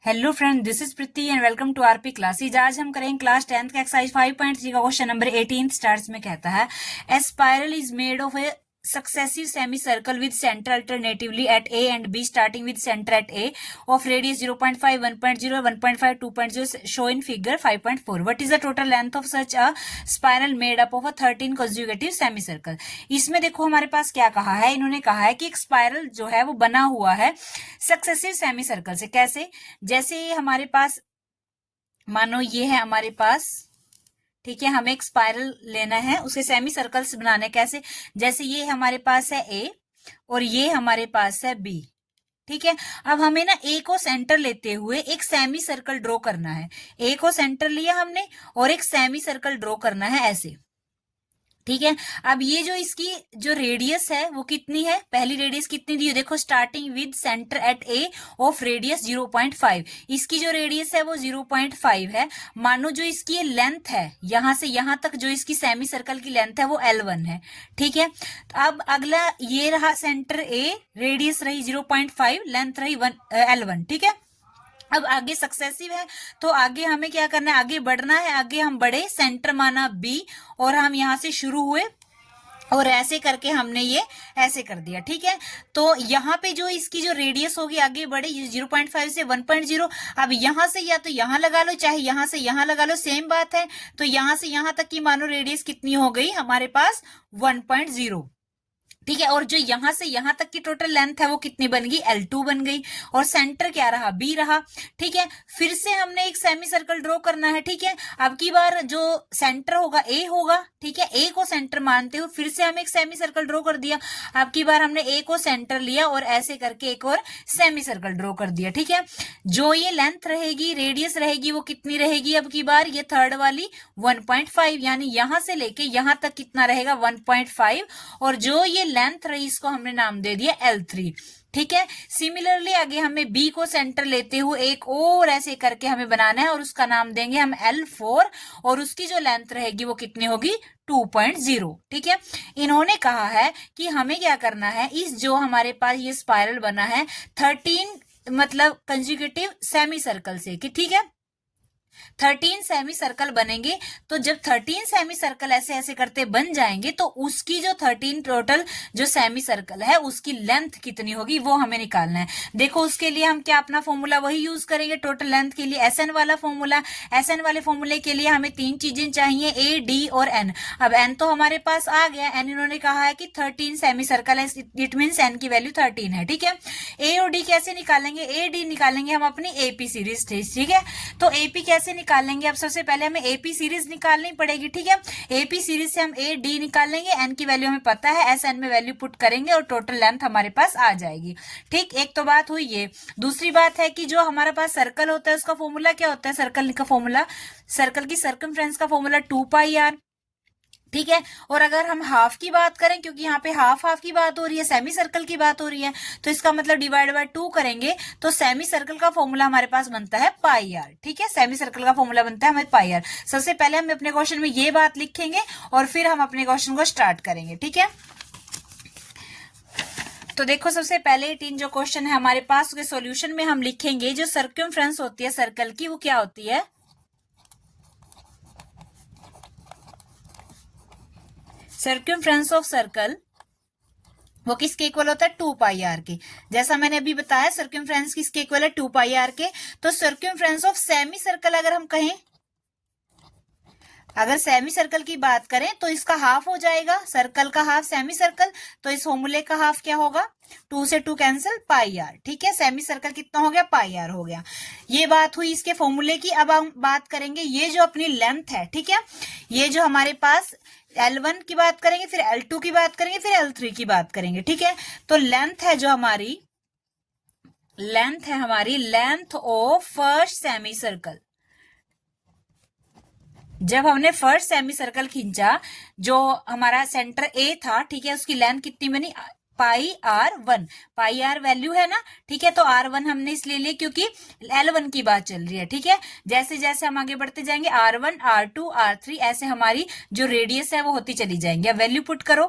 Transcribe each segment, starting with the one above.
Hello friend, this is Preeti and welcome to RP classes. आज हम करेंगे क्लास 10th का एक्सरसाइज 5.3 का क्वेश्चन नंबर 18 स्टार्ट्स में कहता है a spiral is made of a successive semi circle with centre alternatively at A and B starting with centre at A of radius 0.5 1.0 1.5 2.0 show in figure 5.4 what is the total length of such a spiral made up of a 13 consecutive semi circle. इसमें देखो हमारे पास क्या कहा है, इन्होंने कहा है कि एक स्पाइरल जो है वो बना हुआ है सक्सेसिव सेमी सर्कल से। कैसे? जैसे हमारे पास मानो ये है हमारे पास, ठीक है, हमें एक स्पाइरल लेना है, उसे सेमी सर्कल्स बनाने। कैसे? जैसे ये हमारे पास है ए और ये हमारे पास है बी, ठीक है। अब हमें ना ए को सेंटर लेते हुए एक सेमी सर्कल ड्रॉ करना है। ए को सेंटर लिया हमने और एक सेमी सर्कल ड्रॉ करना है ऐसे, ठीक है। अब ये जो इसकी जो रेडियस है वो कितनी है, पहली रेडियस कितनी दी है देखो, starting with centre at A of radius 0.5। इसकी जो रेडियस है वो 0.5 है। मानो जो इसकी लेंथ है यहां से यहां तक, जो इसकी सेमी सर्कल की लेंथ है वो L1 है, ठीक है। तो अब अगला ये रहा सेंटर ए, रेडियस रही 0.5, लेंथ रही L1, ठीक है। अब आगे सक्सेसिव है तो आगे हमें क्या करना है, आगे बढ़ना है। आगे हम बढ़े, सेंटर माना बी और हम यहां से शुरू हुए और ऐसे करके हमने ये ऐसे कर दिया, ठीक है। तो यहाँ पे जो इसकी जो रेडियस होगी, आगे बढ़े 0.5 से 1.0। अब यहां से या तो यहां लगा लो, चाहे यहां से यहां लगा लो, सेम बात है। तो यहां से यहां तक की मानो रेडियस कितनी हो गई हमारे पास 1.0, ठीक है। और जो यहां से यहां तक की टोटल लेंथ है वो कितनी बन गई, L2 बन गई। और सेंटर क्या रहा, बी रहा, ठीक है। फिर से हमने एक सेमी सर्कल ड्रॉ करना है, ठीक है। अब की बार जो सेंटर होगा ए होगा, ठीक है। ए को सेंटर मानते हुए फिर से हम एक सेमी सर्कल ड्रॉ कर दिया। अब की बार हमने ए को सेंटर लिया और ऐसे करके एक और सेमी सर्कल ड्रॉ कर दिया, ठीक है। जो ये लेंथ रहेगी, रेडियस रहेगी, वो कितनी रहेगी अब की बार, ये थर्ड वाली 1.5, यानी यहां से लेके यहां तक कितना रहेगा 1.5। और जो ये लेंथ रही इसको हमने नाम दे दिया L3, ठीक है। सिमिलरली आगे हमें बी को सेंटर लेते हुए एक और ऐसे करके हमें बनाना है और उसका नाम देंगे हम L4 और उसकी जो लेंथ रहेगी वो कितनी होगी 2.0, ठीक है। इन्होंने कहा है कि हमें क्या करना है, इस जो हमारे पास ये स्पाइरल बना है 13 मतलब कंसेक्यूटिव सेमी सर्कल से, कि ठीक है 13 सेमी सर्कल बनेंगे। तो जब 13 सेमी सर्कल ऐसे ऐसे करते बन जाएंगे तो उसकी जो 13 टोटल जो सेमी सर्कल है उसकी लेंथ कितनी होगी वो हमें निकालना है। देखो उसके लिए हम क्या अपना फॉर्मूला वही यूज करेंगे टोटल लेंथ के लिए, SN वाला फॉर्मूला। SN वाले फॉर्मूले के लिए हमें 3 चीजें चाहिए, A, D और N। अब N तो हमारे पास आ गया, N इन्होंने कहा है कि 13 सेमी सर्कल है, इट मीन N की वैल्यू 13 है, ठीक है। A और D कैसे निकालेंगे, A D निकालेंगे हम अपनी AP सीरीज, ठीक है। तो AP कैसे निकालेंगे, अब सबसे पहले हमें एपी सीरीज निकालनी पड़ेगी, ठीक है। एपी सीरीज से हम ए डी निकालेंगे, एन की वैल्यू हमें पता है, एस एन में वैल्यू पुट करेंगे और टोटल लेंथ हमारे पास आ जाएगी, ठीक। एक तो बात हुई ये। दूसरी बात है कि जो हमारे पास सर्कल होता है उसका फॉर्मूला क्या होता है, सर्कल का फॉर्मूला, सर्कल की सर्कमफ्रेंस का फॉर्मूला 2πr, ठीक है। और अगर हम हाफ की बात करें, क्योंकि यहाँ पे हाफ हाफ की बात हो रही है, सेमी सर्कल की बात हो रही है, तो इसका मतलब डिवाइड बाय 2 करेंगे तो सेमी सर्कल का फॉर्मूला हमारे पास बनता है πr, ठीक है। सेमी सर्कल का फॉर्मूला बनता है हमें πr। सबसे पहले हम अपने क्वेश्चन में ये बात लिखेंगे और फिर हम अपने क्वेश्चन को स्टार्ट करेंगे, ठीक है। तो देखो सबसे पहले 18 जो क्वेश्चन है हमारे पास, उसके सॉल्यूशन में हम लिखेंगे जो सर्कमफ्रेंस होती है सर्कल की वो क्या होती है, सर्कमफ्रेंस ऑफ सर्कल वो किसके इक्वल होता है 2πr के। जैसा मैंने अभी बताया सर्कमफ्रेंस किसके इक्वल है 2πr के। तो सर्कमफ्रेंस ऑफ सेमी सर्कल अगर हम कहें, अगर सेमी सर्कल की बात करें तो इसका हाफ हो जाएगा, सर्कल का हाफ सेमी सर्कल, तो इस फॉर्मूले का हाफ क्या होगा, 2 से 2 कैंसिल πr, ठीक है। सेमी सर्कल कितना हो गया πr हो गया। ये बात हुई इसके फॉर्मूले की। अब हम बात करेंगे ये जो अपनी लेंथ है, ठीक है, ये जो हमारे पास L1 की बात करेंगे, फिर L2 की बात करेंगे, फिर L3 की बात करेंगे, ठीक है। तो लेंथ है जो हमारी, लेंथ है हमारी length of first semi circle. जब हमने फर्स्ट सेमी सर्कल खींचा, जो हमारा सेंटर ए था, ठीक है, उसकी लेंथ कितनी बनी πr1, πr वैल्यू है ना, ठीक है। तो r1 हमने इसलिए लिए क्योंकि L1 की बात चल रही है, ठीक है। जैसे जैसे हम आगे बढ़ते जाएंगे r1 r2 r3 ऐसे हमारी जो रेडियस है वो होती चली जाएंगी। अब वैल्यू पुट करो,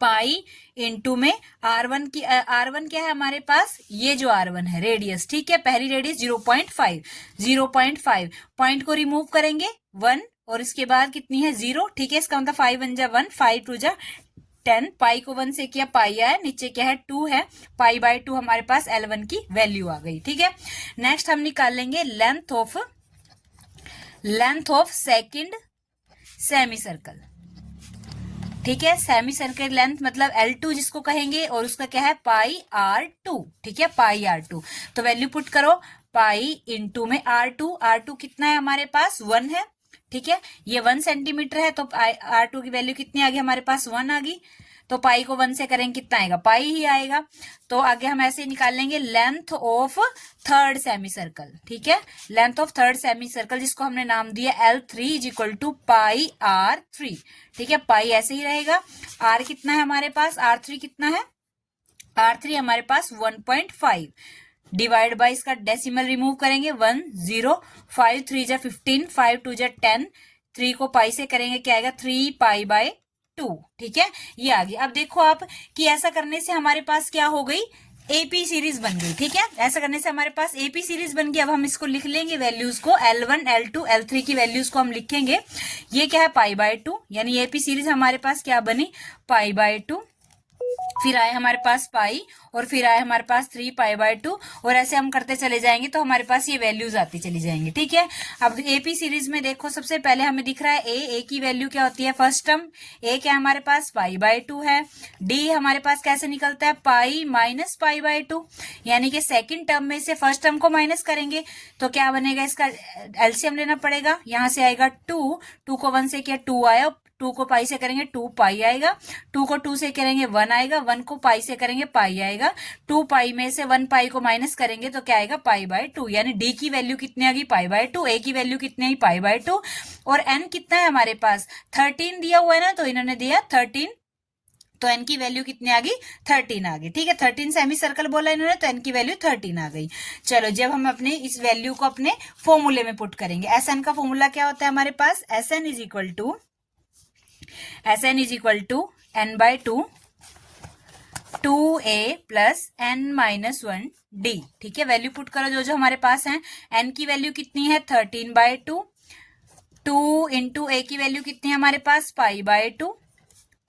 पाई इंटू में R1 की R1 क्या है हमारे पास, ये जो R1 है रेडियस, ठीक है, पहली रेडियस 0.5 पॉइंट को रिमूव करेंगे 1 और इसके बाद कितनी है 0, ठीक है, इसका मतलब 5 1 जा 1, 5 2 जा 10, पाई को 1 से किया पाई आया, नीचे क्या है 2 है, पाई बाय 2 हमारे पास L1 की वैल्यू आ गई, ठीक है। नेक्स्ट हम निकाल लेंगे length of second semi circle, ठीक है, सेमी सर्कल लेंथ मतलब L2 जिसको कहेंगे और उसका क्या है पाई R2, ठीक है, पाई R2। तो वैल्यू पुट करो, पाई इंटू में R2 कितना है हमारे पास 1 है, ठीक है, ये 1 सेंटीमीटर है तो R2 की वैल्यू कितनी आ गई हमारे पास 1 आ गई, तो पाई को 1 से करेंगे कितना आएगा, पाई ही आएगा। तो आगे हम ऐसे निकाल लेंगे length of third semi circle, ठीक है, length of third semi circle जिसको हमने नाम दिया L3 is equal to pi R3, ठीक है, पाई ऐसे ही रहेगा। R कितना है हमारे पास, R3 कितना है, R3 हमारे पास 1.5 डिवाइड बाय इसका डेसिमल रिमूव करेंगे 1 0, 5 3 जा 15, 5 2 जा 10, 3 को पाई से करेंगे क्या आएगा 3 पाई बाय 2, ठीक है, ये आ गई। अब देखो आप कि ऐसा करने से हमारे पास क्या हो गई, एपी सीरीज बन गई, ठीक है, ऐसा करने से हमारे पास एपी सीरीज बन गई। अब हम इसको लिख लेंगे वैल्यूज को, L1 L2 L3 की वैल्यूज को हम लिखेंगे, ये क्या है पाई बाय 2, यानी एपी सीरीज हमारे पास क्या बनी पाई बाय 2, फिर आए हमारे पास पाई और फिर आए हमारे पास 3 पाई बाय 2 और ऐसे हम करते चले जाएंगे तो हमारे पास ये वैल्यूज आती चली जाएंगी, ठीक है। अब एपी सीरीज में देखो सबसे पहले हमें दिख रहा है ए की वैल्यू क्या होती है, फर्स्ट टर्म ए क्या हमारे पास पाई बाय 2 है, डी हमारे पास कैसे निकलता है पाई माइनस पाई बाय 2, यानी कि सेकंड टर्म में से फर्स्ट टर्म को माइनस करेंगे तो क्या बनेगा, इसका एलसीएम लेना पड़ेगा, यहां से आएगा 2 को 1 से किया 2 आया, 2 को पाई से करेंगे 2 पाई आएगा, 2 को 2 से करेंगे 1 आएगा, 1 को पाई से करेंगे पाई आएगा, 2 पाई में से 1 पाई को माइनस करेंगे तो क्या आएगा पाई बाय 2, यानी डी की वैल्यू कितनी आ गई पाई बाय 2, ए की वैल्यू कितनी आई पाई बाय 2 और एन कितना है हमारे पास 13 दिया हुआ है ना, तो इन्होंने दिया 13, तो एन की वैल्यू कितनी आ गई 13 आ गई, ठीक है, 13 सेमी सर्कल बोला इन्होंने तो एन की वैल्यू 13 आ गई। चलो जब हम अपने इस वैल्यू को अपने फॉर्मूले में पुट करेंगे, एस एन का फॉर्मूला क्या होता है हमारे पास, S N is equal to n by 2 2a plus n minus 1 d, ठीक है, वैल्यू पुट करो जो जो हमारे पास है, n की वैल्यू कितनी है 13 by 2, 2 इंटू a की वैल्यू कितनी है हमारे पास पाई बाय 2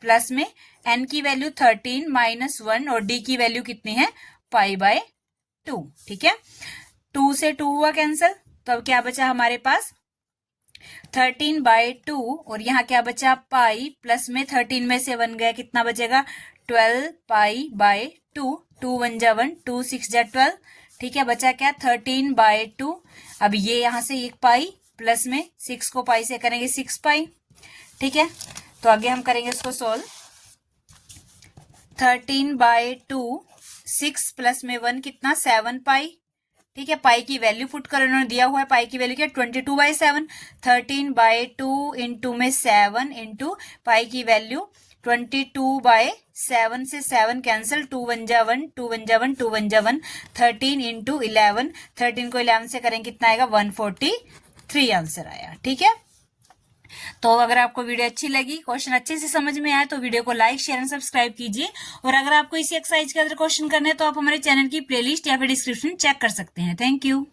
प्लस में n की वैल्यू 13 माइनस 1 और d की वैल्यू कितनी है पाई बाय 2, ठीक है, 2 से 2 हुआ कैंसिल, तो अब क्या बचा हमारे पास 13 बाय 2 और यहाँ क्या बचा पाई प्लस में 13 में से 1 गया, कितना बचेगा 12 पाई बाय 2, 2 1 जा 1, 2 6 जा 12, ठीक है, बचा क्या 13 बाय 2, अब ये यहाँ से एक पाई प्लस में 6 को पाई से करेंगे 6 पाई, ठीक है, तो आगे हम करेंगे इसको सोल्व, 13 बाय 2 6 प्लस में 1 कितना 7 पाई, ठीक है, पाई की वैल्यू पुट कर उन्होंने दिया हुआ है, पाई की वैल्यू क्या 22 बाय 7, 13 बाय 2 इंटू में 7 इंटू पाई की वैल्यू 22 बाय 7 से 7 कैंसिल, 2 1 जा 1, 2 1 जा 1, 2 1 जा 1, 13 इंटू 11, 13 को 11 से करें कितना आएगा 143 आंसर आया, ठीक है। तो अगर आपको वीडियो अच्छी लगी, क्वेश्चन अच्छे से समझ में आया तो वीडियो को लाइक शेयर एंड सब्सक्राइब कीजिए, और अगर आपको इसी एक्सरसाइज के अंदर क्वेश्चन करने हैं तो आप हमारे चैनल की प्लेलिस्ट या फिर डिस्क्रिप्शन चेक कर सकते हैं। Thank you.